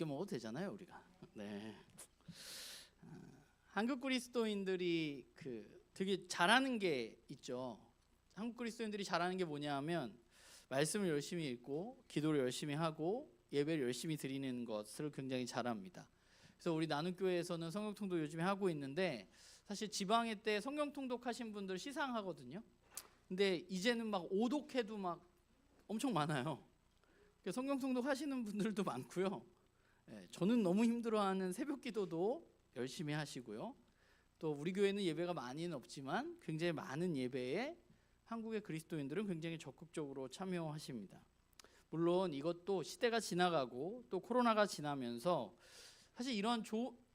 늦게 먹어도 되잖아요, 우리가. 네. 한국 그리스도인들이 되게 잘하는 게 있죠. 한국 그리스도인들이 잘하는 게 뭐냐하면 말씀을 열심히 읽고 기도를 열심히 하고 예배를 열심히 드리는 것을 굉장히 잘합니다. 그래서 우리 나눔교회에서는 성경통독 요즘에 하고 있는데 사실 지방회 때 성경통독 하신 분들 시상하거든요. 근데 이제는 막 오독해도 막 엄청 많아요. 성경통독 하시는 분들도 많고요. 저는 너무 힘들어하는 새벽기도도 열심히 하시고요. 또 우리 교회는 예배가 많이는 없지만 굉장히 많은 예배에 한국의 그리스도인들은 굉장히 적극적으로 참여하십니다. 물론 이것도 시대가 지나가고 또 코로나가 지나면서 사실 이런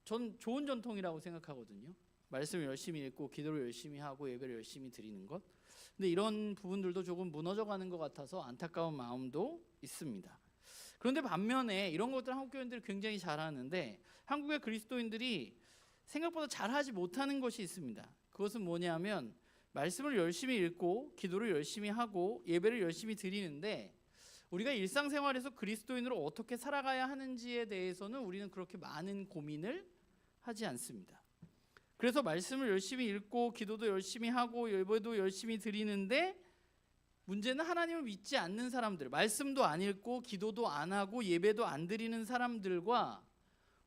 전 좋은 전통이라고 생각하거든요. 말씀을 열심히 읽고 기도를 열심히 하고 예배를 열심히 드리는 것. 근데 이런 부분들도 조금 무너져가는 것 같아서 안타까운 마음도 있습니다. 그런데 반면에 이런 것들 한국 교인들이 굉장히 잘하는데 한국의 그리스도인들이 생각보다 잘하지 못하는 것이 있습니다. 그것은 뭐냐면 말씀을 열심히 읽고 기도를 열심히 하고 예배를 열심히 드리는데 우리가 일상생활에서 그리스도인으로 어떻게 살아가야 하는지에 대해서는 우리는 그렇게 많은 고민을 하지 않습니다. 그래서 말씀을 열심히 읽고 기도도 열심히 하고 예배도 열심히 드리는데 문제는 하나님을 믿지 않는 사람들, 말씀도 안 읽고 기도도 안 하고 예배도 안 드리는 사람들과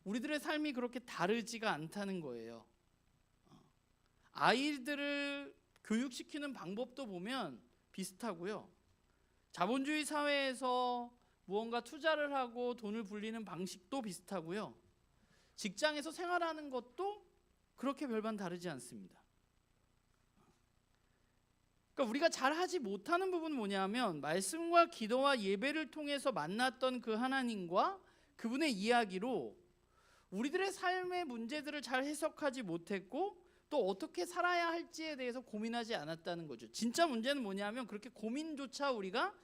우리들의 삶이 그렇게 다르지가 않다는 거예요. 아이들을 교육시키는 방법도 보면 비슷하고요. 자본주의 사회에서 무언가 투자를 하고 돈을 불리는 방식도 비슷하고요. 직장에서 생활하는 것도 그렇게 별반 다르지 않습니다. 그러니까 우리가 잘하지 못하는 부분은 뭐냐면 말씀과 기도와 예배를 통해서 만났던 그 하나님과 그분의 이야기로 우리들의 삶의 문제들을 잘 해석하지 못했고 또 어떻게 살아야 할지에 대해서 고민하지 않았다는 거죠. 진짜 문제는 뭐냐면 그렇게 고민조차 우리가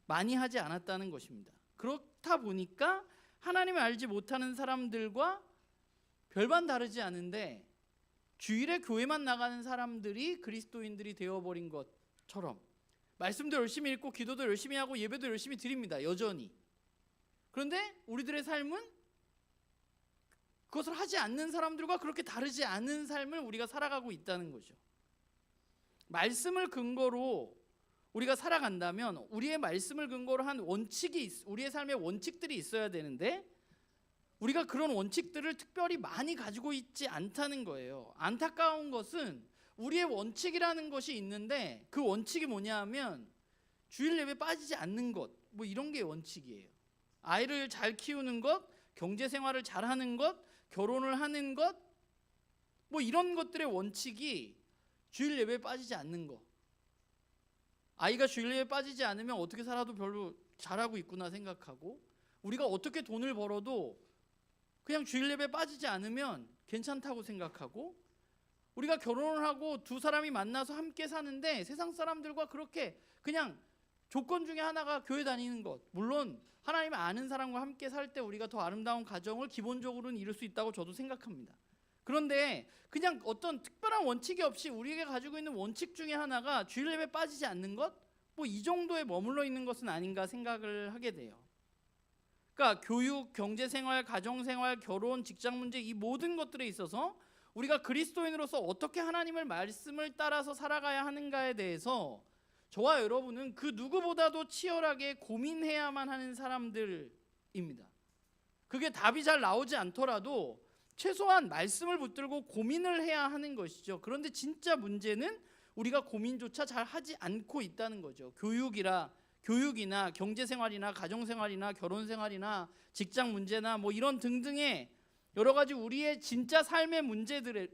많이 하지 않았다는 것입니다. 그렇다 보니까 하나님을 알지 못하는 사람들과 별반 다르지 않은데 주일에 교회만 나가는 사람들이 그리스도인들이 되어버린 것처럼 말씀도 열심히 읽고 기도도 열심히 하고 예배도 열심히 드립니다. 여전히. 그런데 우리들의 삶은 그것을 하지 않는 사람들과 그렇게 다르지 않은 삶을 우리가 살아가고 있다는 거죠. 말씀을 근거로 우리가 살아간다면 우리의 말씀을 근거로 한 원칙이 우리의 삶의 원칙들이 있어야 되는데 우리가 그런 원칙들을 특별히 많이 가지고 있지 않다는 거예요. 안타까운 것은 우리의 원칙이라는 것이 있는데 그 원칙이 뭐냐 하면 주일 예배 빠지지 않는 것, 뭐 이런 게 원칙이에요. 아이를 잘 키우는 것, 경제 생활을 잘 하는 것, 결혼을 하는 것, 뭐 이런 것들의 원칙이 주일 예배에 빠지지 않는 것. 아이가 주일 예배에 빠지지 않으면 어떻게 살아도 별로 잘하고 있구나 생각하고 우리가 어떻게 돈을 벌어도 그냥 주일 예배에 빠지지 않으면 괜찮다고 생각하고 우리가 결혼을 하고 두 사람이 만나서 함께 사는데 세상 사람들과 그렇게 그냥 조건 중에 하나가 교회 다니는 것. 물론 하나님을 아는 사람과 함께 살 때 우리가 더 아름다운 가정을 기본적으로는 이룰 수 있다고 저도 생각합니다. 그런데 그냥 어떤 특별한 원칙이 없이 우리에게 가지고 있는 원칙 중에 하나가 주일 예배에 빠지지 않는 것? 뭐 이 정도에 머물러 있는 것은 아닌가 생각을 하게 돼요. 그러니까 교육, 경제생활, 가정생활, 결혼, 직장 문제 이 모든 것들에 있어서 우리가 그리스도인으로서 어떻게 하나님의 말씀을 따라서 살아가야 하는가에 대해서 저와 여러분은 그 누구보다도 치열하게 고민해야만 하는 사람들입니다. 그게 답이 잘 나오지 않더라도 최소한 말씀을 붙들고 고민을 해야 하는 것이죠. 그런데 진짜 문제는 우리가 고민조차 잘 하지 않고 있다는 거죠. 교육이나 경제생활이나 가정생활이나 결혼생활이나 직장 문제나 뭐 이런 등등의 여러 가지 우리의 진짜 삶의 문제들을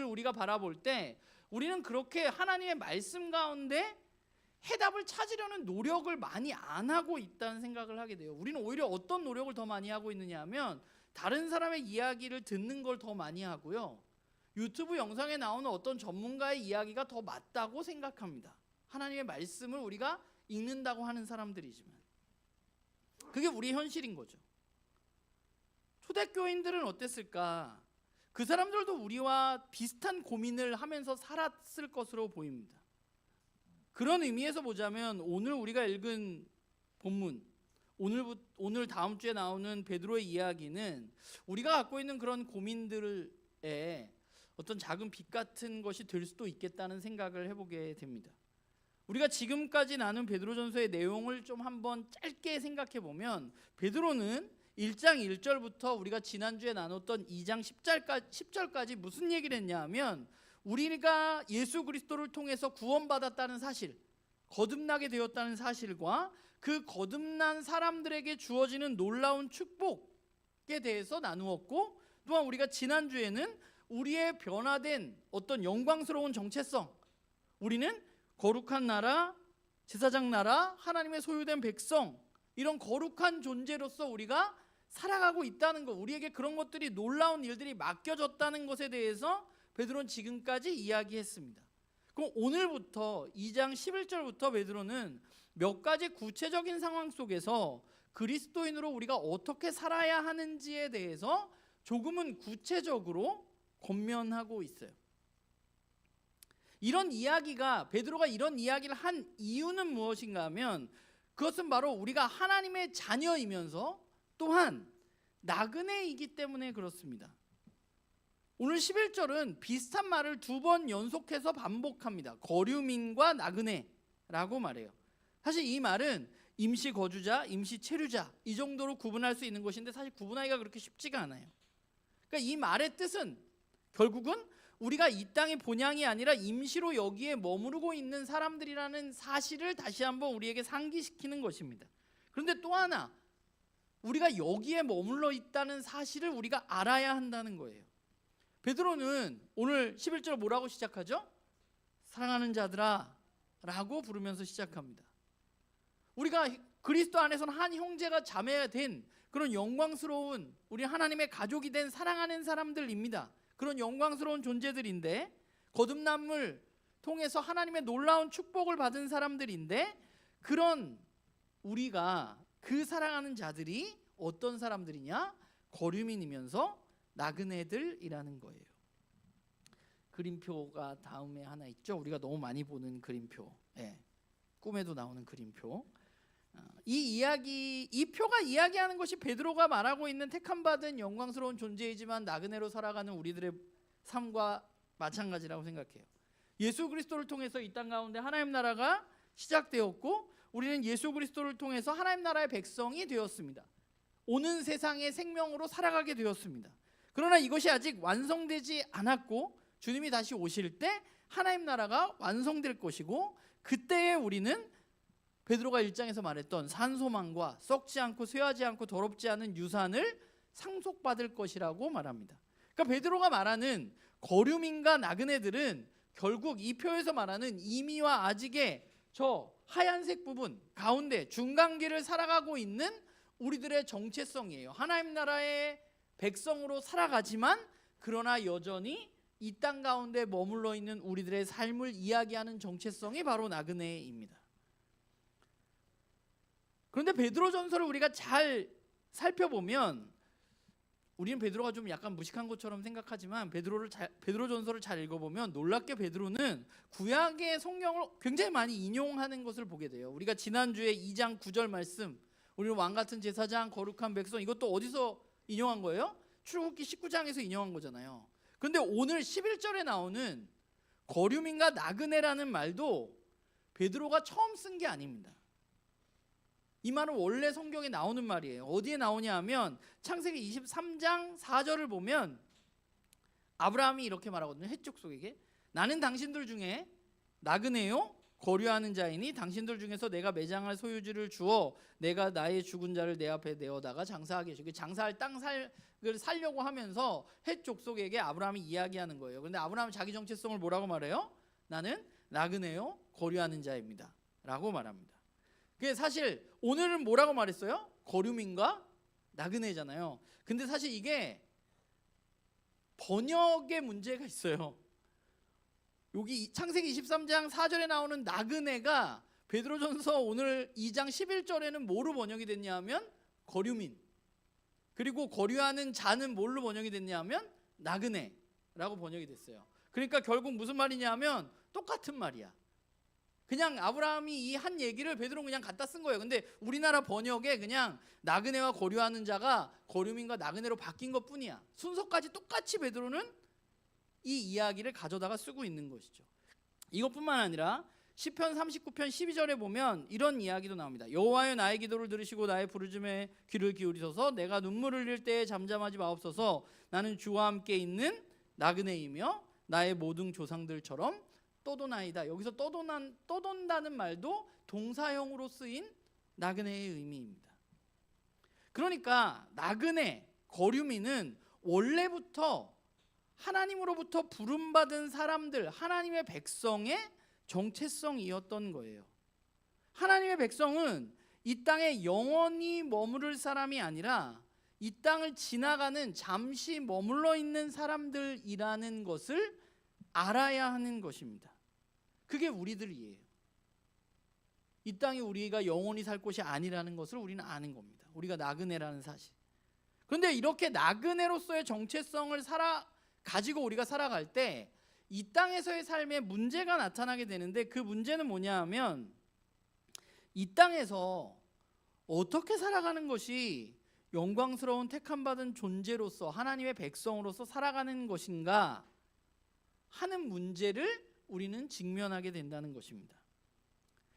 우리가 바라볼 때 우리는 그렇게 하나님의 말씀 가운데 해답을 찾으려는 노력을 많이 안 하고 있다는 생각을 하게 돼요. 우리는 오히려 어떤 노력을 더 많이 하고 있느냐 하면 다른 사람의 이야기를 듣는 걸 더 많이 하고요. 유튜브 영상에 나오는 어떤 전문가의 이야기가 더 맞다고 생각합니다. 하나님의 말씀을 우리가 읽는다고 하는 사람들이지만 그게 우리의 현실인 거죠. 초대교인들은 어땠을까? 그 사람들도 우리와 비슷한 고민을 하면서 살았을 것으로 보입니다. 그런 의미에서 보자면 오늘 우리가 읽은 본문, 오늘 다음 주에 나오는 베드로의 이야기는 우리가 갖고 있는 그런 고민들에 어떤 작은 빛 같은 것이 될 수도 있겠다는 생각을 해보게 됩니다. 우리가 지금까지 나눈 베드로전서의 내용을 좀 한번 짧게 생각해 보면, 베드로는 1장 1절부터 우리가 지난주에 나눴던 2장 10절까지 무슨 얘기를 했냐 하면, 우리가 예수 그리스도를 통해서 구원받았다는 사실, 거듭나게 되었다는 사실과 그 거듭난 사람들에게 주어지는 놀라운 축복에 대해서 나누었고, 또한 우리가 지난주에는 우리의 변화된 어떤 영광스러운 정체성, 우리는 거룩한 나라, 제사장 나라, 하나님의 소유된 백성, 이런 거룩한 존재로서 우리가 살아가고 있다는 것, 우리에게 그런 것들이, 놀라운 일들이 맡겨졌다는 것에 대해서 베드로는 지금까지 이야기했습니다. 그럼 오늘부터 2장 11절부터 베드로는 몇 가지 구체적인 상황 속에서 그리스도인으로 우리가 어떻게 살아야 하는지에 대해서 조금은 구체적으로 권면하고 있어요. 이런 이야기가, 베드로가 이런 이야기를 한 이유는 무엇인가 하면, 그것은 바로 우리가 하나님의 자녀이면서 또한 나그네이기 때문에 그렇습니다. 오늘 11절은 비슷한 말을 2번 연속해서 반복합니다. 거류민과 나그네라고 말해요. 사실 이 말은 임시 거주자, 임시 체류자, 이 정도로 구분할 수 있는 것인데 사실 구분하기가 그렇게 쉽지가 않아요. 그러니까 이 말의 뜻은 결국은 우리가 이 땅의 본향이 아니라 임시로 여기에 머무르고 있는 사람들이라는 사실을 다시 한번 우리에게 상기시키는 것입니다. 그런데 또 하나, 우리가 여기에 머물러 있다는 사실을 우리가 알아야 한다는 거예요. 베드로는 오늘 11절 뭐라고 시작하죠? 사랑하는 자들아 라고 부르면서 시작합니다. 우리가 그리스도 안에서는 한 형제가 자매가 된 그런 영광스러운, 우리 하나님의 가족이 된 사랑하는 사람들입니다. 그런 영광스러운 존재들인데, 거듭남을 통해서 하나님의 놀라운 축복을 받은 사람들인데, 그런 우리가, 그 사랑하는 자들이 어떤 사람들이냐? 거류민이면서 나그네들이라는 거예요. 그림표가 다음에 하나 있죠. 우리가 너무 많이 보는 그림표, 꿈에도 나오는 그림표. 이 표가 이야기하는 것이 베드로가 말하고 있는 택함받은 영광스러운 존재이지만 나그네로 살아가는 우리들의 삶과 마찬가지라고 생각해요. 예수 그리스도를 통해서 이 땅 가운데 하나님 나라가 시작되었고, 우리는 예수 그리스도를 통해서 하나님 나라의 백성이 되었습니다. 오는 세상의 생명으로 살아가게 되었습니다. 그러나 이것이 아직 완성되지 않았고, 주님이 다시 오실 때 하나님 나라가 완성될 것이고, 그때에 우리는 베드로가 1장에서 말했던 산소망과 썩지 않고 쇠하지 않고 더럽지 않은 유산을 상속받을 것이라고 말합니다. 그러니까 베드로가 말하는 거류민과 나그네들은 결국 이 표에서 말하는 이미와 아직의 저 하얀색 부분 가운데 중간길을 살아가고 있는 우리들의 정체성이에요. 하나님 나라의 백성으로 살아가지만 그러나 여전히 이 땅 가운데 머물러 있는 우리들의 삶을 이야기하는 정체성이 바로 나그네입니다. 그런데 베드로 전서를 우리가 잘 살펴보면, 우리는 베드로가 좀 약간 무식한 것처럼 생각하지만 베드로 전서를 잘 읽어보면 놀랍게 베드로는 구약의 성경을 굉장히 많이 인용하는 것을 보게 돼요. 우리가 지난주에 2장 9절 말씀, 우리는 왕같은 제사장, 거룩한 백성, 이것도 어디서 인용한 거예요? 출애굽기 19장에서 인용한 거잖아요. 그런데 오늘 11절에 나오는 거류민과 나그네라는 말도 베드로가 처음 쓴 게 아닙니다. 이 말은 원래 성경에 나오는 말이에요. 어디에 나오냐 하면 창세기 23장 4절을 보면 아브라함이 이렇게 말하거든요. 헷 족속에게, 나는 당신들 중에 나그네요 거류하는 자이니 당신들 중에서 내가 매장할 소유지를 주어 내가 나의 죽은 자를 내 앞에 내어다가 장사하게 해주고, 장사할 땅을 살려고 하면서 헷 족속에게 아브라함이 이야기하는 거예요. 그런데 아브라함은 자기 정체성을 뭐라고 말해요? 나는 나그네요 거류하는 자입니다 라고 말합니다. 그게 사실 오늘은 뭐라고 말했어요? 거류민과 나그네잖아요. 근데 사실 이게 번역의 문제가 있어요. 여기 창세기 23장 4절에 나오는 나그네가 베드로전서 오늘 2장 11절에는 뭐로 번역이 됐냐 하면 거류민, 그리고 거류하는 자는 뭘로 번역이 됐냐 하면 나그네라고 번역이 됐어요. 그러니까 결국 무슨 말이냐 하면 똑같은 말이야. 그냥 아브라함이 이 한 얘기를 베드로는 그냥 갖다 쓴 거예요. 근데 우리나라 번역에 그냥 나그네와 거류하는 자가 거류민과 나그네로 바뀐 것뿐이야. 순서까지 똑같이 베드로는 이 이야기를 가져다가 쓰고 있는 것이죠. 이것뿐만 아니라 시편 39편 12절에 보면 이런 이야기도 나옵니다. 여호와여 나의 기도를 들으시고 나의 부르짖음에 귀를 기울이소서. 내가 눈물을 흘릴 때에 잠잠하지 마옵소서. 나는 주와 함께 있는 나그네이며 나의 모든 조상들처럼 떠도나이다. 여기서 떠돈다는 말도 동사형으로 쓰인 나그네의 의미입니다. 그러니까 나그네, 거류민은 원래부터 하나님으로부터 부름받은 사람들, 하나님의 백성의 정체성이었던 거예요. 하나님의 백성은 이 땅에 영원히 머무를 사람이 아니라 이 땅을 지나가는 잠시 머물러 있는 사람들이라는 것을 알아야 하는 것입니다. 그게 우리들이에요. 이 땅이 우리가 영원히 살 곳이 아니라는 것을 우리는 아는 겁니다. 우리가 나그네라는 사실. 그런데 이렇게 나그네로서의 정체성을 가지고 우리가 살아갈 때 이 땅에서의 삶에 문제가 나타나게 되는데, 그 문제는 뭐냐 하면 이 땅에서 어떻게 살아가는 것이 영광스러운 택함받은 존재로서 하나님의 백성으로서 살아가는 것인가 하는 문제를 우리는 직면하게 된다는 것입니다.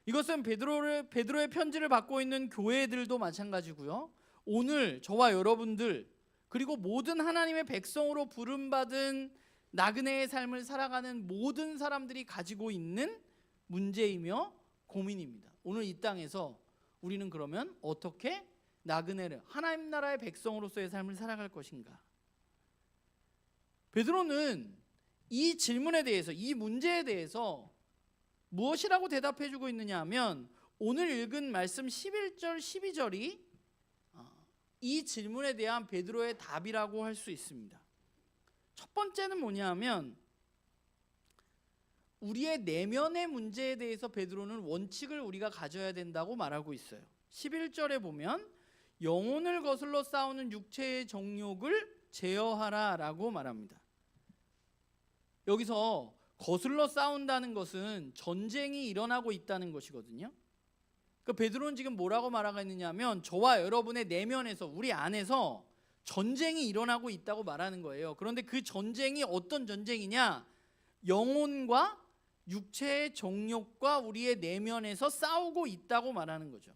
이것은 베드로의 편지를 받고 있는 교회들도 마찬가지고요. 오늘 저와 여러분들 그리고 모든 하나님의 백성으로 부름받은 나그네의 삶을 살아가는 모든 사람들이 가지고 있는 문제이며 고민입니다. 오늘 이 땅에서 우리는 그러면 어떻게 나그네를, 하나님 나라의 백성으로서의 삶을 살아갈 것인가? 베드로는 이 질문에 대해서, 이 문제에 대해서 무엇이라고 대답해 주고 있느냐 하면 오늘 읽은 말씀 11절 12절이 이 질문에 대한 베드로의 답이라고 할 수 있습니다. 첫 번째는 뭐냐 하면 우리의 내면의 문제에 대해서 베드로는 원칙을 우리가 가져야 된다고 말하고 있어요. 11절에 보면 영혼을 거슬러 싸우는 육체의 정욕을 제어하라 라고 말합니다. 여기서 거슬러 싸운다는 것은 전쟁이 일어나고 있다는 것이거든요. 그러니까 베드로는 지금 뭐라고 말하고 있느냐 하면 저와 여러분의 내면에서, 우리 안에서 전쟁이 일어나고 있다고 말하는 거예요. 그런데 그 전쟁이 어떤 전쟁이냐? 영혼과 육체의 정욕과 우리의 내면에서 싸우고 있다고 말하는 거죠.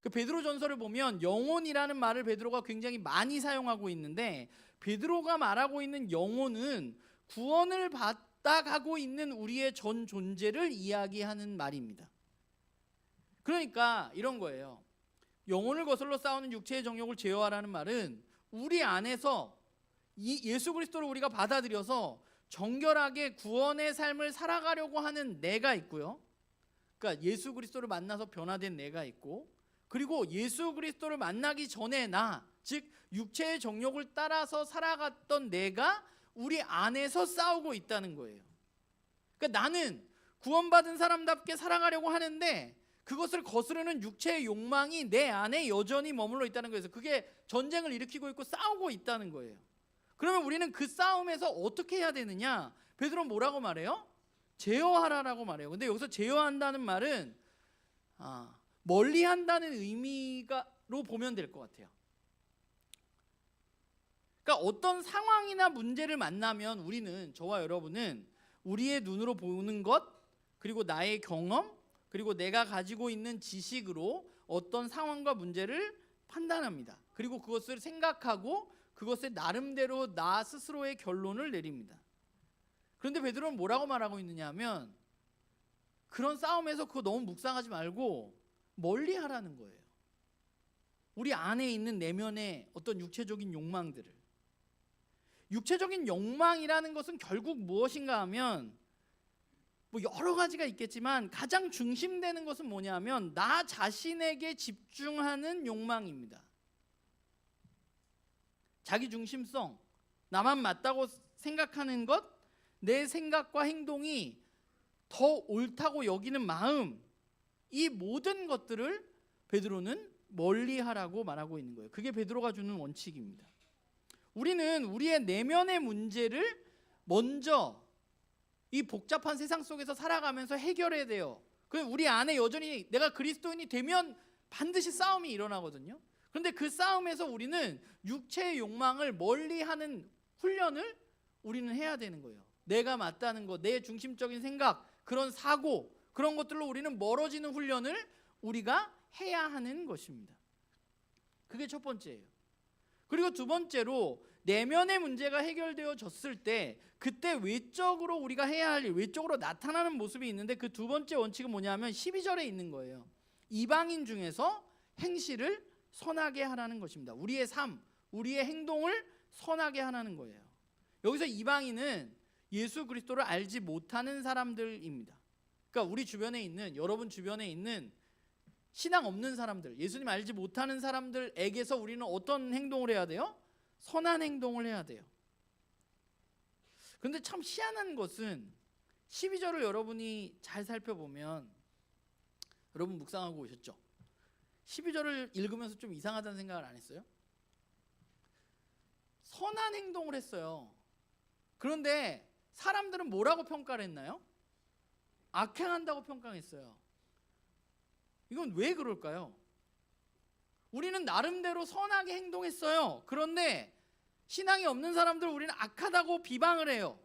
그 베드로전서를 보면 영혼이라는 말을 베드로가 굉장히 많이 사용하고 있는데, 베드로가 말하고 있는 영혼은 구원을 받아가고 있는 우리의 전 존재를 이야기하는 말입니다. 그러니까 이런 거예요. 영혼을 거슬러 싸우는 육체의 정욕을 제어하라는 말은 우리 안에서 이 예수 그리스도를 우리가 받아들여서 정결하게 구원의 삶을 살아가려고 하는 내가 있고요. 그러니까 예수 그리스도를 만나서 변화된 내가 있고, 그리고 예수 그리스도를 만나기 전에 나, 즉 육체의 정욕을 따라서 살아갔던 내가 우리 안에서 싸우고 있다는 거예요. 그러니까 나는 구원받은 사람답게 살아가려고 하는데 그것을 거스르는 육체의 욕망이 내 안에 여전히 머물러 있다는 거예요. 그게 전쟁을 일으키고 있고 싸우고 있다는 거예요. 그러면 우리는 그 싸움에서 어떻게 해야 되느냐? 베드로는 뭐라고 말해요? 제어하라라고 말해요. 근데 여기서 제어한다는 말은 멀리한다는 의미로 보면 될 것 같아요. 그러니까 어떤 상황이나 문제를 만나면 우리는, 저와 여러분은 우리의 눈으로 보는 것, 그리고 나의 경험, 그리고 내가 가지고 있는 지식으로 어떤 상황과 문제를 판단합니다. 그리고 그것을 생각하고 그것을 나름대로 나 스스로의 결론을 내립니다. 그런데 베드로는 뭐라고 말하고 있느냐 하면 그런 싸움에서 그거 너무 묵상하지 말고 멀리 하라는 거예요. 우리 안에 있는 내면의 어떤 육체적인 욕망들을. 육체적인 욕망이라는 것은 결국 무엇인가 하면 여러 가지가 있겠지만 가장 중심되는 것은 뭐냐면 나 자신에게 집중하는 욕망입니다. 자기 중심성, 나만 맞다고 생각하는 것, 내 생각과 행동이 더 옳다고 여기는 마음, 이 모든 것들을 베드로는 멀리하라고 말하고 있는 거예요. 그게 베드로가 주는 원칙입니다. 우리는 우리의 내면의 문제를 먼저 이 복잡한 세상 속에서 살아가면서 해결해야 돼요. 우리 안에 여전히 내가 그리스도인이 되면 반드시 싸움이 일어나거든요. 그런데 그 싸움에서 우리는 육체의 욕망을 멀리하는 훈련을 우리는 해야 되는 거예요. 내가 맞다는 것, 내 중심적인 생각, 그런 사고, 그런 것들로 우리는 멀어지는 훈련을 우리가 해야 하는 것입니다. 그게 첫 번째예요. 그리고 두 번째로 내면의 문제가 해결되어졌을 때 그때 외적으로 우리가 해야 할 일, 외적으로 나타나는 모습이 있는데 그 두 번째 원칙은 뭐냐면 12절에 있는 거예요. 이방인 중에서 행실을 선하게 하라는 것입니다. 우리의 삶, 우리의 행동을 선하게 하라는 거예요. 여기서 이방인은 예수 그리스도를 알지 못하는 사람들입니다. 그러니까 우리 주변에 있는, 여러분 주변에 있는 신앙 없는 사람들, 예수님 알지 못하는 사람들에게서 우리는 어떤 행동을 해야 돼요? 선한 행동을 해야 돼요. 그런데 참 희한한 것은 12절을 여러분이 잘 살펴보면, 여러분 묵상하고 오셨죠? 12절을 읽으면서 좀 이상하다는 생각을 안 했어요? 선한 행동을 했어요. 그런데 사람들은 뭐라고 평가를 했나요? 악행한다고 평가했어요. 이건 왜 그럴까요? 우리는 나름대로 선하게 행동했어요. 그런데 신앙이 없는 사람들 우리는 악하다고 비방을 해요.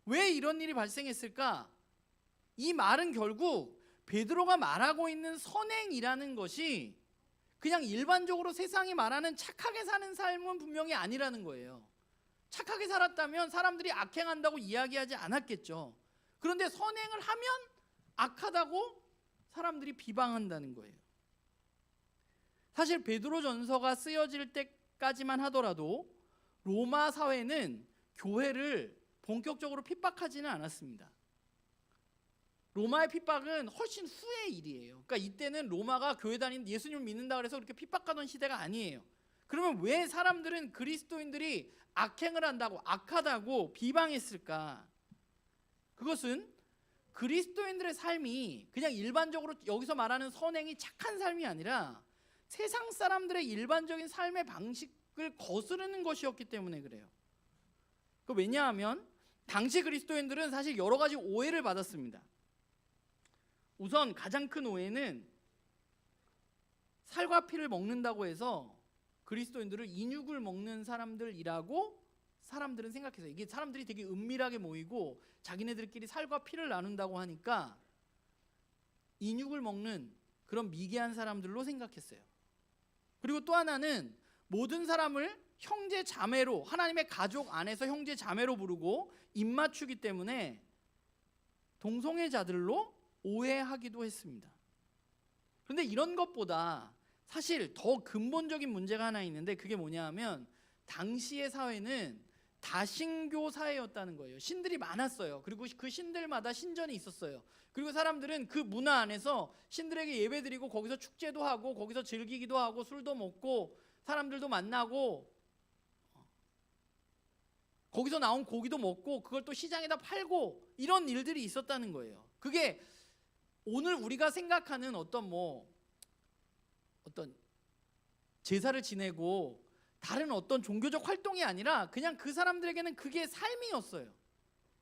왜 이런 일이 발생했을까? 이 말은 결국 베드로가 말하고 있는 선행이라는 것이 그냥 일반적으로 세상이 말하는 착하게 사는 삶은 분명히 아니라는 거예요. 착하게 살았다면 사람들이 악행한다고 이야기하지 않았겠죠. 그런데 선행을 하면 악하다고 사람들이 비방한다는 거예요. 사실 베드로전서가 쓰여질 때까지만 하더라도 로마 사회는 교회를 본격적으로 핍박하지는 않았습니다. 로마의 핍박은 훨씬 후의 일이에요. 그러니까 이때는 로마가 교회 다니는 예수님을 믿는다 그래서 그렇게 핍박하던 시대가 아니에요. 그러면 왜 사람들은 그리스도인들이 악행을 한다고, 악하다고 비방했을까? 그것은 그리스도인들의 삶이 그냥 일반적으로 여기서 말하는 선행이 착한 삶이 아니라 세상 사람들의 일반적인 삶의 방식을 거스르는 것이었기 때문에 그래요. 왜냐하면 당시 그리스도인들은 사실 여러 가지 오해를 받았습니다. 우선 가장 큰 오해는 살과 피를 먹는다고 해서 그리스도인들을 인육을 먹는 사람들이라고 사람들은 생각해서, 이게 사람들이 되게 은밀하게 모이고 자기네들끼리 살과 피를 나눈다고 하니까 인육을 먹는 그런 미개한 사람들로 생각했어요. 그리고 또 하나는 모든 사람을 형제 자매로, 하나님의 가족 안에서 형제 자매로 부르고 입맞추기 때문에 동성애자들로 오해하기도 했습니다. 그런데 이런 것보다 사실 더 근본적인 문제가 하나 있는데, 그게 뭐냐 하면 당시의 사회는 다신교 사회였다는 거예요. 신들이 많았어요. 그리고 그 신들마다 신전이 있었어요. 그리고 사람들은 그 문화 안에서 신들에게 예배드리고 거기서 축제도 하고 거기서 즐기기도 하고 술도 먹고 사람들도 만나고 거기서 나온 고기도 먹고 그걸 또 시장에다 팔고 이런 일들이 있었다는 거예요. 그게 오늘 우리가 생각하는 어떤 제사를 지내고 다른 어떤 종교적 활동이 아니라 그냥 그 사람들에게는 그게 삶이었어요.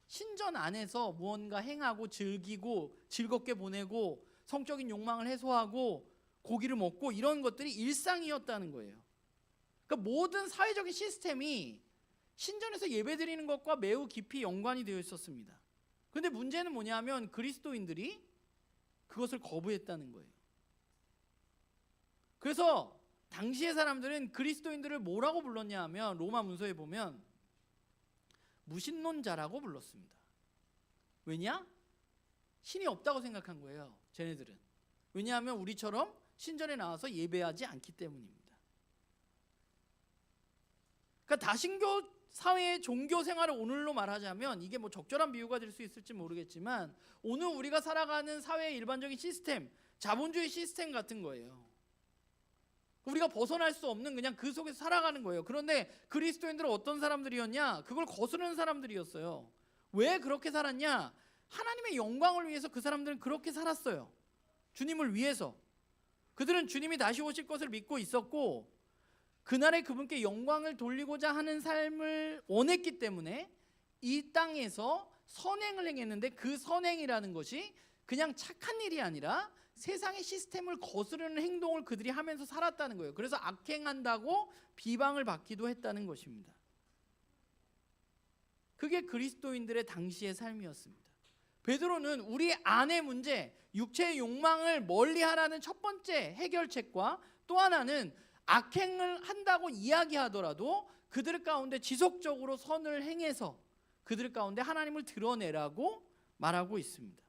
신전 안에서 무언가 행하고 즐기고 즐겁게 보내고 성적인 욕망을 해소하고 고기를 먹고 이런 것들이 일상이었다는 거예요. 그러니까 모든 사회적인 시스템이 신전에서 예배드리는 것과 매우 깊이 연관이 되어 있었습니다. 그런데 문제는 뭐냐면 그리스도인들이 그것을 거부했다는 거예요. 그래서 당시의 사람들은 그리스도인들을 뭐라고 불렀냐 하면 로마 문서에 보면 무신론자라고 불렀습니다. 왜냐? 신이 없다고 생각한 거예요, 쟤네들은. 왜냐하면 우리처럼 신전에 나와서 예배하지 않기 때문입니다. 그러니까 다신교 사회의 종교 생활을 오늘로 말하자면, 이게 적절한 비유가 될 수 있을지 모르겠지만 오늘 우리가 살아가는 사회의 일반적인 시스템, 자본주의 시스템 같은 거예요. 우리가 벗어날 수 없는 그냥 그 속에서 살아가는 거예요. 그런데 그리스도인들은 어떤 사람들이었냐? 그걸 거스르는 사람들이었어요. 왜 그렇게 살았냐? 하나님의 영광을 위해서 그 사람들은 그렇게 살았어요. 주님을 위해서. 그들은 주님이 다시 오실 것을 믿고 있었고 그날에 그분께 영광을 돌리고자 하는 삶을 원했기 때문에 이 땅에서 선행을 행했는데 그 선행이라는 것이 그냥 착한 일이 아니라 세상의 시스템을 거스르는 행동을 그들이 하면서 살았다는 거예요. 그래서 악행한다고 비방을 받기도 했다는 것입니다. 그게 그리스도인들의 당시의 삶이었습니다. 베드로는 우리 안의 문제, 육체의 욕망을 멀리하라는 첫 번째 해결책과 또 하나는 악행을 한다고 이야기하더라도 그들 가운데 지속적으로 선을 행해서 그들 가운데 하나님을 드러내라고 말하고 있습니다.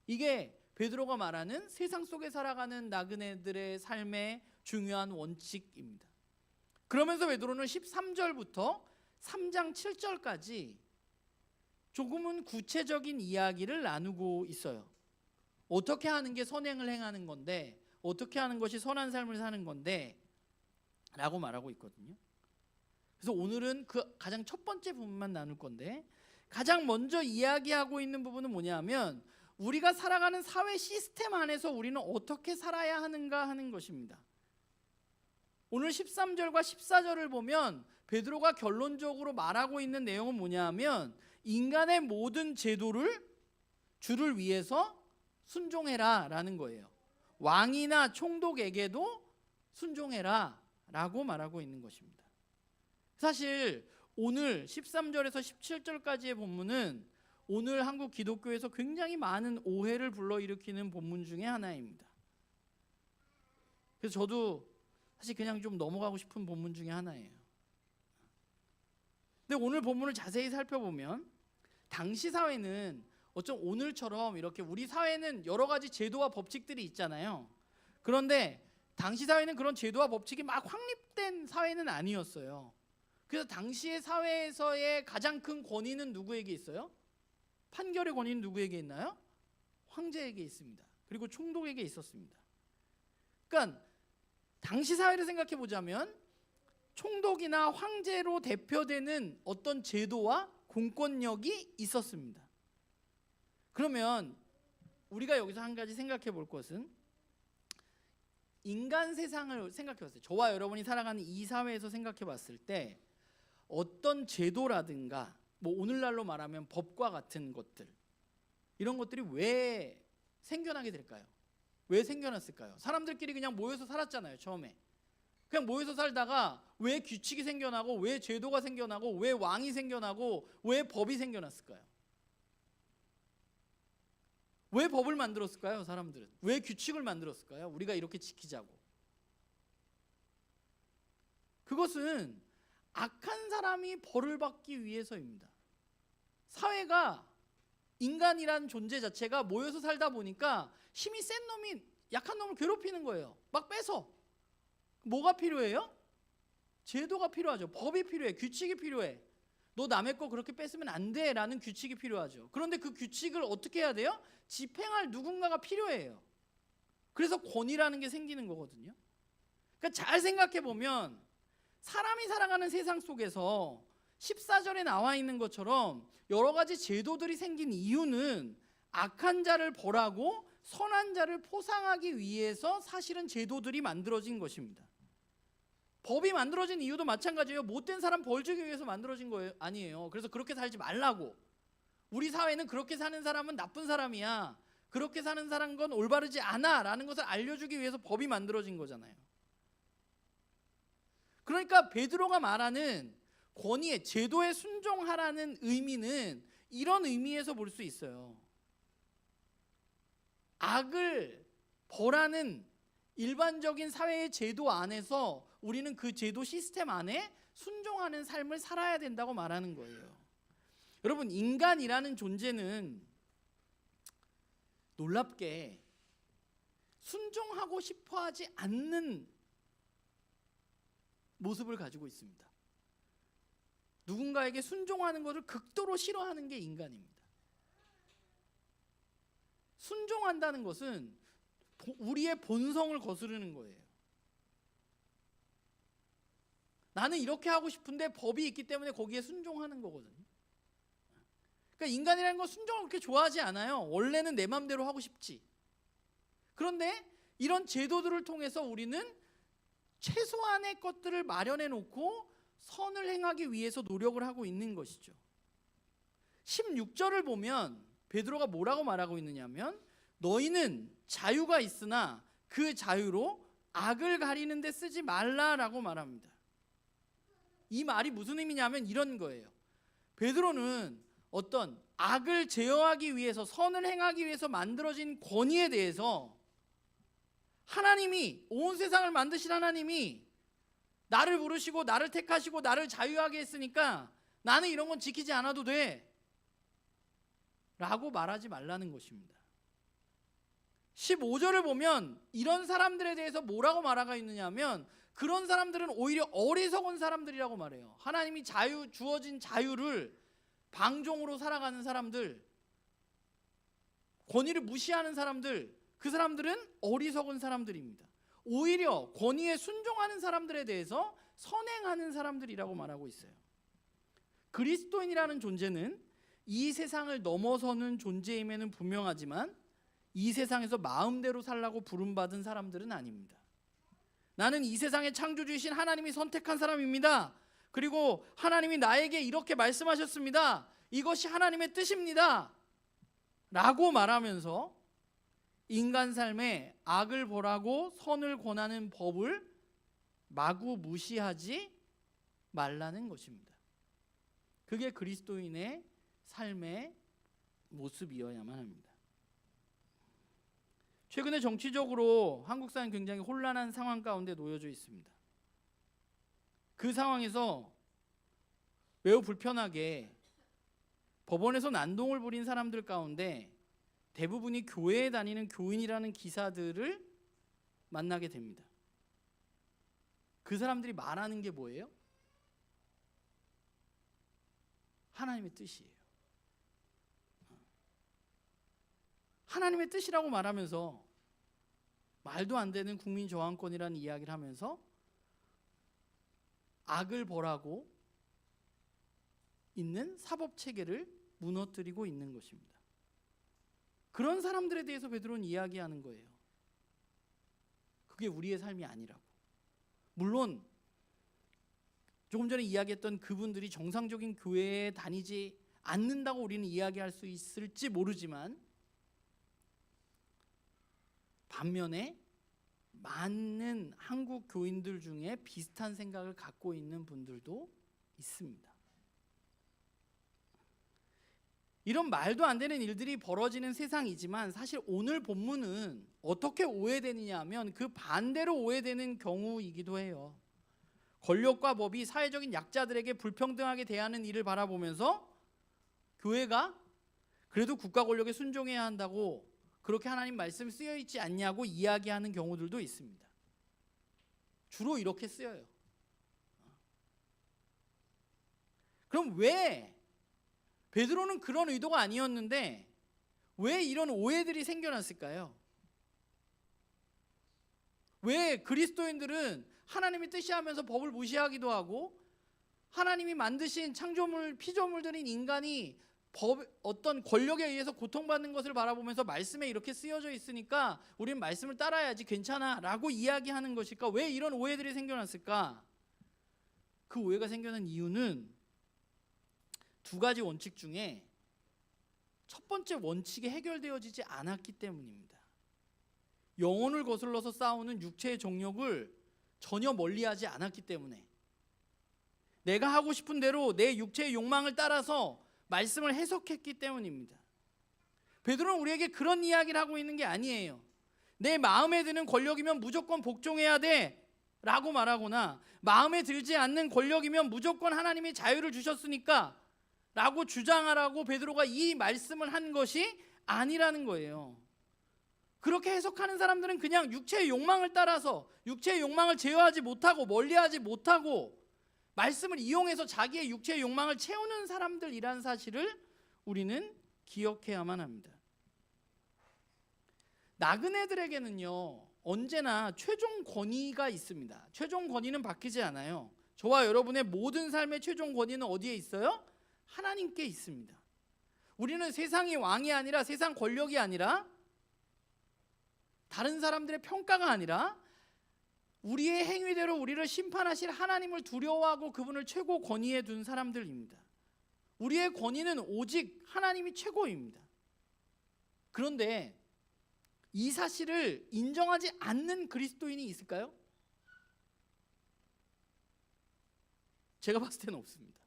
이게 베드로가 말하는 세상 속에 살아가는 나그네들의 삶의 중요한 원칙입니다. 그러면서 베드로는 13절부터 3장 7절까지 조금은 구체적인 이야기를 나누고 있어요. 어떻게 하는 게 선행을 행하는 건데, 어떻게 하는 것이 선한 삶을 사는 건데 라고 말하고 있거든요. 그래서 오늘은 그 가장 첫 번째 부분만 나눌 건데, 가장 먼저 이야기하고 있는 부분은 뭐냐면 우리가 살아가는 사회 시스템 안에서 우리는 어떻게 살아야 하는가 하는 것입니다. 오늘 13절과 14절을 보면 베드로가 결론적으로 말하고 있는 내용은 뭐냐면 인간의 모든 제도를 주를 위해서 순종해라 라는 거예요. 왕이나 총독에게도 순종해라 라고 말하고 있는 것입니다. 사실 오늘 13절에서 17절까지의 본문은 오늘 한국 기독교에서 굉장히 많은 오해를 불러일으키는 본문 중에 하나입니다. 그래서 저도 사실 그냥 좀 넘어가고 싶은 본문 중에 하나예요. 근데 오늘 본문을 자세히 살펴보면 당시 사회는 어쩜 오늘처럼 이렇게 우리 사회는 여러 가지 제도와 법칙들이 있잖아요. 그런데 당시 사회는 그런 제도와 법칙이 막 확립된 사회는 아니었어요. 그래서 당시의 사회에서의 가장 큰 권위는 누구에게 있어요? 판결의 권위는 누구에게 있나요? 황제에게 있습니다. 그리고 총독에게 있었습니다. 그러니까 당시 사회를 생각해 보자면 총독이나 황제로 대표되는 어떤 제도와 공권력이 있었습니다. 그러면 우리가 여기서 한 가지 생각해 볼 것은 인간 세상을 생각해 봤어요. 저와 여러분이 살아가는 이 사회에서 생각해 봤을 때 어떤 제도라든가 뭐 오늘날로 말하면 법과 같은 것들, 이런 것들이 왜 생겨나게 될까요? 왜 생겨났을까요? 사람들끼리 그냥 모여서 살았잖아요. 처음에 그냥 모여서 살다가 왜 규칙이 생겨나고 왜 제도가 생겨나고 왜 왕이 생겨나고 왜 법이 생겨났을까요? 왜 법을 만들었을까요? 사람들은 왜 규칙을 만들었을까요? 우리가 이렇게 지키자고. 그것은 악한 사람이 벌을 받기 위해서입니다. 사회가, 인간이란 존재 자체가 모여서 살다 보니까 힘이 센 놈이 약한 놈을 괴롭히는 거예요. 막 뺏어. 뭐가 필요해요? 제도가 필요하죠. 법이 필요해. 규칙이 필요해. 너 남의 거 그렇게 뺏으면 안 돼 라는 규칙이 필요하죠. 그런데 그 규칙을 어떻게 해야 돼요? 집행할 누군가가 필요해요. 그래서 권위라는 게 생기는 거거든요. 그러니까 잘 생각해 보면 사람이 살아가는 세상 속에서 14절에 나와 있는 것처럼 여러 가지 제도들이 생긴 이유는 악한 자를 벌하고 선한 자를 포상하기 위해서 사실은 제도들이 만들어진 것입니다. 법이 만들어진 이유도 마찬가지예요. 못된 사람 벌 주기 위해서 만들어진 거예요? 아니에요. 그래서 그렇게 살지 말라고. 우리 사회는 그렇게 사는 사람은 나쁜 사람이야, 그렇게 사는 사람 건 올바르지 않아 라는 것을 알려주기 위해서 법이 만들어진 거잖아요. 그러니까 베드로가 말하는 권위에, 제도에 순종하라는 의미는 이런 의미에서 볼 수 있어요. 악을 벌하는 일반적인 사회의 제도 안에서 우리는 그 제도 시스템 안에 순종하는 삶을 살아야 된다고 말하는 거예요. 여러분, 인간이라는 존재는 놀랍게 순종하고 싶어 하지 않는 모습을 가지고 있습니다. 누군가에게 순종하는 것을 극도로 싫어하는 게 인간입니다. 순종한다는 것은 우리의 본성을 거스르는 거예요. 나는 이렇게 하고 싶은데 법이 있기 때문에 거기에 순종하는 거거든요. 그러니까 인간이라는 건 순종을 그렇게 좋아하지 않아요. 원래는 내 마음대로 하고 싶지. 그런데 이런 제도들을 통해서 우리는 최소한의 것들을 마련해 놓고 선을 행하기 위해서 노력을 하고 있는 것이죠. 16절을 보면 베드로가 뭐라고 말하고 있느냐면 너희는 자유가 있으나 그 자유로 악을 가리는 데 쓰지 말라라고 말합니다. 이 말이 무슨 의미냐면 이런 거예요. 베드로는 어떤 악을 제어하기 위해서, 선을 행하기 위해서 만들어진 권위에 대해서 하나님이, 온 세상을 만드신 하나님이 나를 부르시고 나를 택하시고 나를 자유하게 했으니까 나는 이런 건 지키지 않아도 돼 라고 말하지 말라는 것입니다. 15절을 보면 이런 사람들에 대해서 뭐라고 말하고 있느냐면 그런 사람들은 오히려 어리석은 사람들이라고 말해요. 하나님이 주어진 자유를 방종으로 살아가는 사람들, 권위를 무시하는 사람들, 그 사람들은 어리석은 사람들입니다. 오히려 권위에 순종하는 사람들에 대해서 선행하는 사람들이라고 말하고 있어요. 그리스도인이라는 존재는 이 세상을 넘어서는 존재임에는 분명하지만 이 세상에서 마음대로 살라고 부름받은 사람들은 아닙니다. 나는 이 세상의 창조주이신 하나님이 선택한 사람입니다. 그리고 하나님이 나에게 이렇게 말씀하셨습니다. 이것이 하나님의 뜻입니다 라고 말하면서 인간 삶에 악을 벌하고 선을 권하는 법을 마구 무시하지 말라는 것입니다. 그게 그리스도인의 삶의 모습이어야만 합니다. 최근에 정치적으로 한국 사회는 굉장히 혼란한 상황 가운데 놓여져 있습니다. 그 상황에서 매우 불편하게 법원에서 난동을 부린 사람들 가운데 대부분이 교회에 다니는 교인이라는 기사들을 만나게 됩니다. 그 사람들이 말하는 게 뭐예요? 하나님의 뜻이에요. 하나님의 뜻이라고 말하면서 말도 안 되는 국민 저항권이라는 이야기를 하면서 악을 벌하고 있는 사법 체계를 무너뜨리고 있는 것입니다. 그런 사람들에 대해서 베드로는 이야기하는 거예요. 그게 우리의 삶이 아니라고. 물론 조금 전에 이야기했던 그분들이 정상적인 교회에 다니지 않는다고 우리는 이야기할 수 있을지 모르지만 반면에 많은 한국 교인들 중에 비슷한 생각을 갖고 있는 분들도 있습니다. 이런 말도 안 되는 일들이 벌어지는 세상이지만 사실 오늘 본문은 어떻게 오해되느냐 하면 그 반대로 오해되는 경우이기도 해요. 권력과 법이 사회적인 약자들에게 불평등하게 대하는 일을 바라보면서 교회가 그래도 국가 권력에 순종해야 한다고 그렇게 하나님 말씀이 쓰여 있지 않냐고 이야기하는 경우들도 있습니다. 주로 이렇게 쓰여요. 그럼 왜 베드로는 그런 의도가 아니었는데 왜 이런 오해들이 생겨났을까요? 왜 그리스도인들은 하나님의 뜻이 하면서 법을 무시하기도 하고 하나님이 만드신 창조물, 피조물들인 인간이 어떤 권력에 의해서 고통받는 것을 바라보면서 말씀에 이렇게 쓰여져 있으니까 우리는 말씀을 따라야지 괜찮아 라고 이야기하는 것일까? 왜 이런 오해들이 생겨났을까? 그 오해가 생겨난 이유는 두 가지 원칙 중에 첫 번째 원칙이 해결되어지지 않았기 때문입니다. 영혼을 거슬러서 싸우는 육체의 정욕을 전혀 멀리하지 않았기 때문에 내가 하고 싶은 대로 내 육체의 욕망을 따라서 말씀을 해석했기 때문입니다. 베드로는 우리에게 그런 이야기를 하고 있는 게 아니에요. 내 마음에 드는 권력이면 무조건 복종해야 돼 라고 말하거나 마음에 들지 않는 권력이면 무조건 하나님이 자유를 주셨으니까 라고 주장하라고 베드로가 이 말씀을 한 것이 아니라는 거예요. 그렇게 해석하는 사람들은 그냥 육체의 욕망을 따라서 육체의 욕망을 제어하지 못하고 멀리하지 못하고 말씀을 이용해서 자기의 육체의 욕망을 채우는 사람들이란 사실을 우리는 기억해야만 합니다. 나그네들에게는요 언제나 최종 권위가 있습니다. 최종 권위는 바뀌지 않아요. 저와 여러분의 모든 삶의 최종 권위는 어디에 있어요? 하나님께 있습니다. 우리는 세상이 왕이 아니라 세상 권력이 아니라 다른 사람들의 평가가 아니라 우리의 행위대로 우리를 심판하실 하나님을 두려워하고 그분을 최고 권위에 둔 사람들입니다. 우리의 권위는 오직 하나님이 최고입니다. 그런데 이 사실을 인정하지 않는 그리스도인이 있을까요? 제가 봤을 때는 없습니다.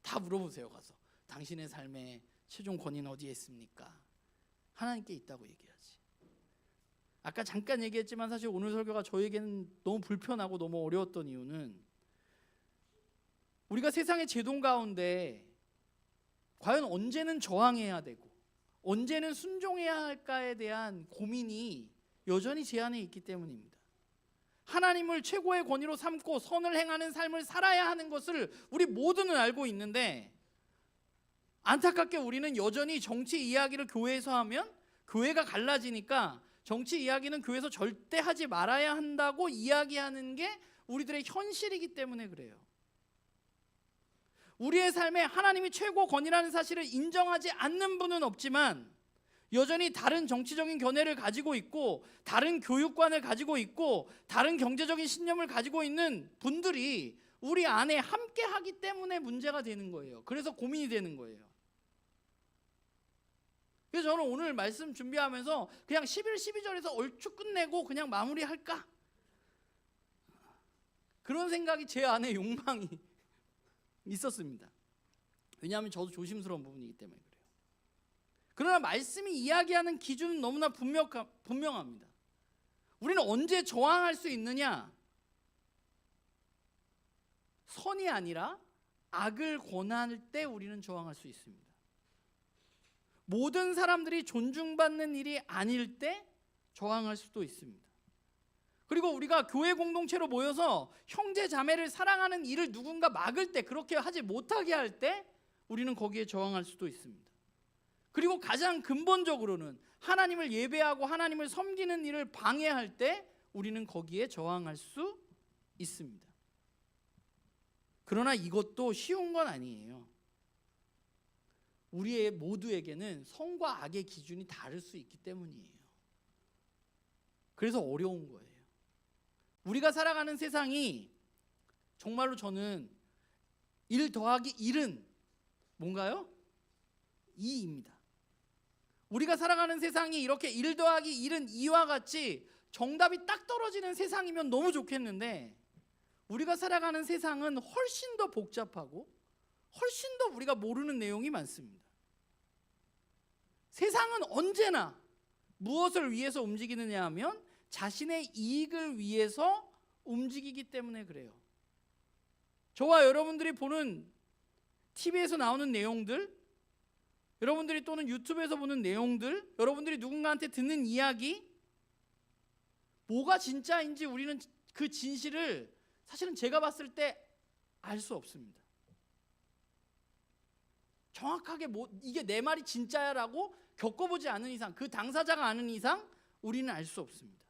다 물어보세요. 가서 당신의 삶의 최종 권위는 어디에 있습니까? 하나님께 있다고 얘기하지. 아까 잠깐 얘기했지만 사실 오늘 설교가 저에게는 너무 불편하고 너무 어려웠던 이유는 우리가 세상의 제동 가운데 과연 언제는 저항해야 되고 언제는 순종해야 할까에 대한 고민이 여전히 제 안에 있기 때문입니다. 하나님을 최고의 권위로 삼고 선을 행하는 삶을 살아야 하는 것을 우리 모두는 알고 있는데 안타깝게 우리는 여전히 정치 이야기를 교회에서 하면 교회가 갈라지니까 정치 이야기는 교회에서 절대 하지 말아야 한다고 이야기하는 게 우리들의 현실이기 때문에 그래요. 우리의 삶에 하나님이 최고 권위라는 사실을 인정하지 않는 분은 없지만 여전히 다른 정치적인 견해를 가지고 있고 다른 교육관을 가지고 있고 다른 경제적인 신념을 가지고 있는 분들이 우리 안에 함께 하기 때문에 문제가 되는 거예요. 그래서 고민이 되는 거예요. 그래서 저는 오늘 말씀 준비하면서 그냥 11, 12절에서 얼추 끝내고 그냥 마무리할까? 그런 생각이 제 안에 욕망이 있었습니다. 왜냐하면 저도 조심스러운 부분이기 때문에 그래요. 그러나 말씀이 이야기하는 기준은 너무나 분명합니다. 우리는 언제 저항할 수 있느냐? 선이 아니라 악을 권할 때 우리는 저항할 수 있습니다. 모든 사람들이 존중받는 일이 아닐 때 저항할 수도 있습니다. 그리고 우리가 교회 공동체로 모여서 형제 자매를 사랑하는 일을 누군가 막을 때, 그렇게 하지 못하게 할 때 우리는 거기에 저항할 수도 있습니다. 그리고 가장 근본적으로는 하나님을 예배하고 하나님을 섬기는 일을 방해할 때 우리는 거기에 저항할 수 있습니다. 그러나 이것도 쉬운 건 아니에요. 우리의 모두에게는 선과 악의 기준이 다를 수 있기 때문이에요. 그래서 어려운 거예요. 우리가 살아가는 세상이 정말로 저는 1 더하기 1은 뭔가요? 2입니다. 우리가 살아가는 세상이 이렇게 1 더하기 1은 2와 같이 정답이 딱 떨어지는 세상이면 너무 좋겠는데 우리가 살아가는 세상은 훨씬 더 복잡하고 훨씬 더 우리가 모르는 내용이 많습니다. 세상은 언제나 무엇을 위해서 움직이느냐 하면 자신의 이익을 위해서 움직이기 때문에 그래요. 저와 여러분들이 보는 TV에서 나오는 내용들, 여러분들이 또는 유튜브에서 보는 내용들, 여러분들이 누군가한테 듣는 이야기, 뭐가 진짜인지 우리는 그 진실을 사실은 제가 봤을 때 알 수 없습니다. 정확하게 이게 내 말이 진짜야라고 겪어보지 않은 이상, 그 당사자가 아는 이상 우리는 알 수 없습니다.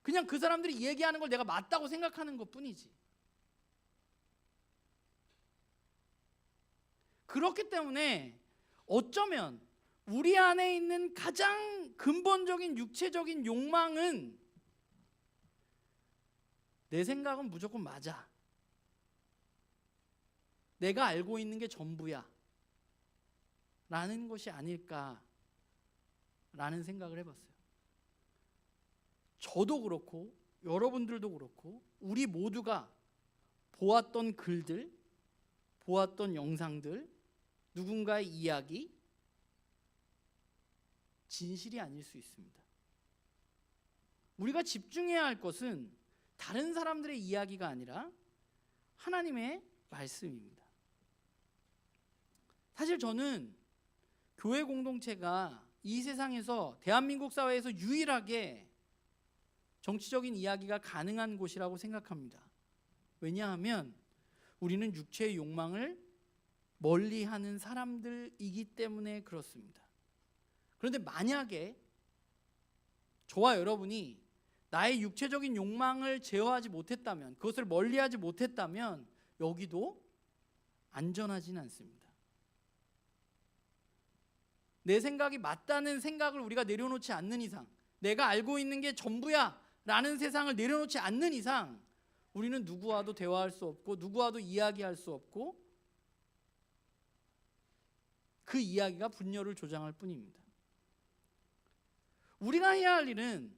그냥 그 사람들이 얘기하는 걸 내가 맞다고 생각하는 것뿐이지. 그렇기 때문에 어쩌면 우리 안에 있는 가장 근본적인 육체적인 욕망은 내 생각은 무조건 맞아, 내가 알고 있는 게 전부야 라는 것이 아닐까라는 생각을 해봤어요. 저도 그렇고 여러분들도 그렇고 우리 모두가 보았던 글들, 보았던 영상들, 누군가의 이야기, 진실이 아닐 수 있습니다. 우리가 집중해야 할 것은 다른 사람들의 이야기가 아니라 하나님의 말씀입니다. 사실 저는 교회 공동체가 이 세상에서, 대한민국 사회에서 유일하게 정치적인 이야기가 가능한 곳이라고 생각합니다. 왜냐하면 우리는 육체의 욕망을 멀리하는 사람들이기 때문에 그렇습니다. 그런데 만약에 저와 여러분이 나의 육체적인 욕망을 제어하지 못했다면, 그것을 멀리하지 못했다면 여기도 안전하지는 않습니다. 내 생각이 맞다는 생각을 우리가 내려놓지 않는 이상, 내가 알고 있는 게 전부야 라는 세상을 내려놓지 않는 이상 우리는 누구와도 대화할 수 없고 누구와도 이야기할 수 없고 그 이야기가 분열을 조장할 뿐입니다. 우리가 해야 할 일은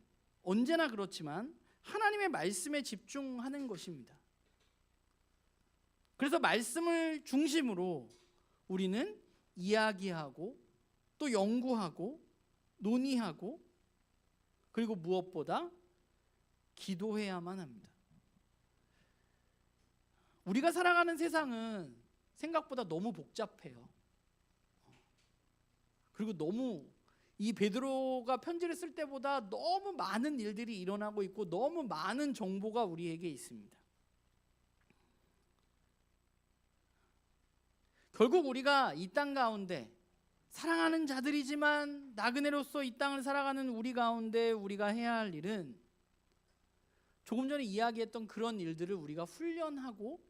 언제나 그렇지만 하나님의 말씀에 집중하는 것입니다. 그래서 말씀을 중심으로 우리는 이야기하고 또 연구하고 논의하고 그리고 무엇보다 기도해야만 합니다. 우리가 살아가는 세상은 생각보다 너무 복잡해요. 그리고 너무 이 베드로가 편지를 쓸 때보다 너무 많은 일들이 일어나고 있고 너무 많은 정보가 우리에게 있습니다. 결국 우리가 이 땅 가운데 사랑하는 자들이지만 나그네로서 이 땅을 살아가는 우리 가운데 우리가 해야 할 일은 조금 전에 이야기했던 그런 일들을 우리가 훈련하고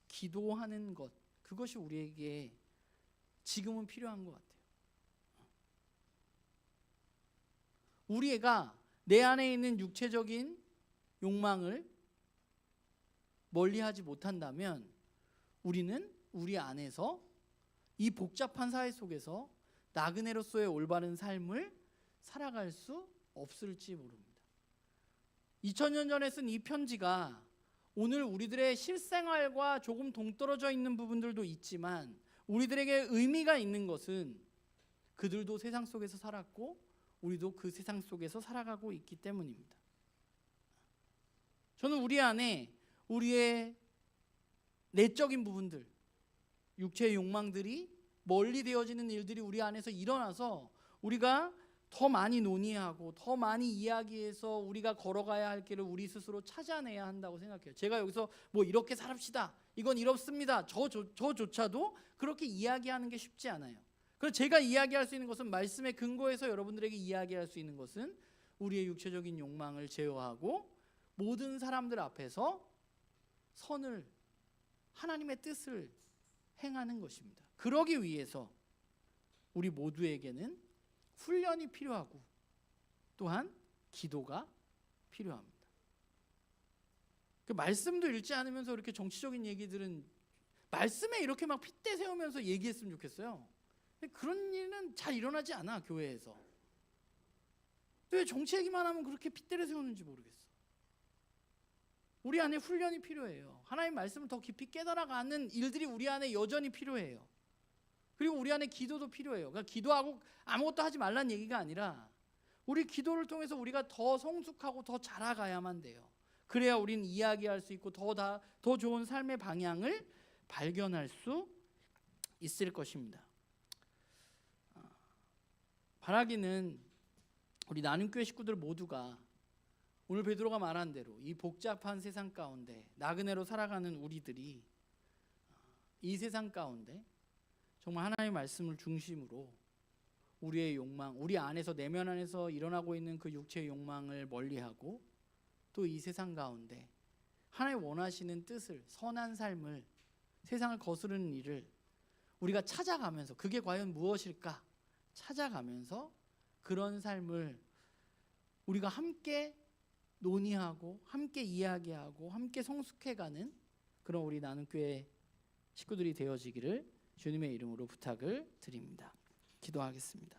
기도하는 것, 그것이 우리에게 지금은 필요한 것 같아요. 우리 애가 내 안에 있는 육체적인 욕망을 멀리하지 못한다면 우리는 우리 안에서 이 복잡한 사회 속에서 나그네로서의 올바른 삶을 살아갈 수 없을지 모릅니다. 2000년 전에 쓴 이 편지가 오늘 우리들의 실생활과 조금 동떨어져 있는 부분들도 있지만 우리들에게 의미가 있는 것은 그들도 세상 속에서 살았고 우리도 그 세상 속에서 살아가고 있기 때문입니다. 저는 우리 안에 우리의 내적인 부분들, 육체의 욕망들이 멀리 되어지는 일들이 우리 안에서 일어나서 우리가 더 많이 논의하고 더 많이 이야기해서 우리가 걸어가야 할 길을 우리 스스로 찾아내야 한다고 생각해요. 제가 여기서 뭐 이렇게 살읍시다, 이건 이렇습니다, 저조차도 그렇게 이야기하는 게 쉽지 않아요. 그래서 제가 이야기할 수 있는 것은 말씀의 근거에서 여러분들에게 이야기할 수 있는 것은 우리의 육체적인 욕망을 제어하고 모든 사람들 앞에서 선을, 하나님의 뜻을 행하는 것입니다. 그러기 위해서 우리 모두에게는 훈련이 필요하고 또한 기도가 필요합니다. 그 말씀도 읽지 않으면서 이렇게 정치적인 얘기들은 말씀에 이렇게 막 핏대 세우면서 얘기했으면 좋겠어요. 근데 그런 일은 잘 일어나지 않아, 교회에서. 왜 정치 얘기만 하면 그렇게 핏대를 세우는지 모르겠어. 우리 안에 훈련이 필요해요. 하나님 말씀을 더 깊이 깨달아가는 일들이 우리 안에 여전히 필요해요. 그리고 우리 안에 기도도 필요해요. 그러니까 기도하고 아무것도 하지 말라는 얘기가 아니라 우리 기도를 통해서 우리가 더 성숙하고 더 자라가야만 돼요. 그래야 우리는 이야기할 수 있고 더 좋은 삶의 방향을 발견할 수 있을 것입니다. 바라기는 우리 나눔교회 식구들 모두가 오늘 베드로가 말한 대로 이 복잡한 세상 가운데 나그네로 살아가는 우리들이 이 세상 가운데 정말 하나님의 말씀을 중심으로 우리의 욕망, 우리 안에서 내면 안에서 일어나고 있는 그 육체의 욕망을 멀리하고 또 이 세상 가운데 하나님 원하시는 뜻을, 선한 삶을, 세상을 거스르는 일을 우리가 찾아가면서 그게 과연 무엇일까 찾아가면서 그런 삶을 우리가 함께 논의하고 함께 이야기하고 함께 성숙해가는 그런 우리 나눔교회 식구들이 되어지기를 주님의 이름으로 부탁을 드립니다. 기도하겠습니다.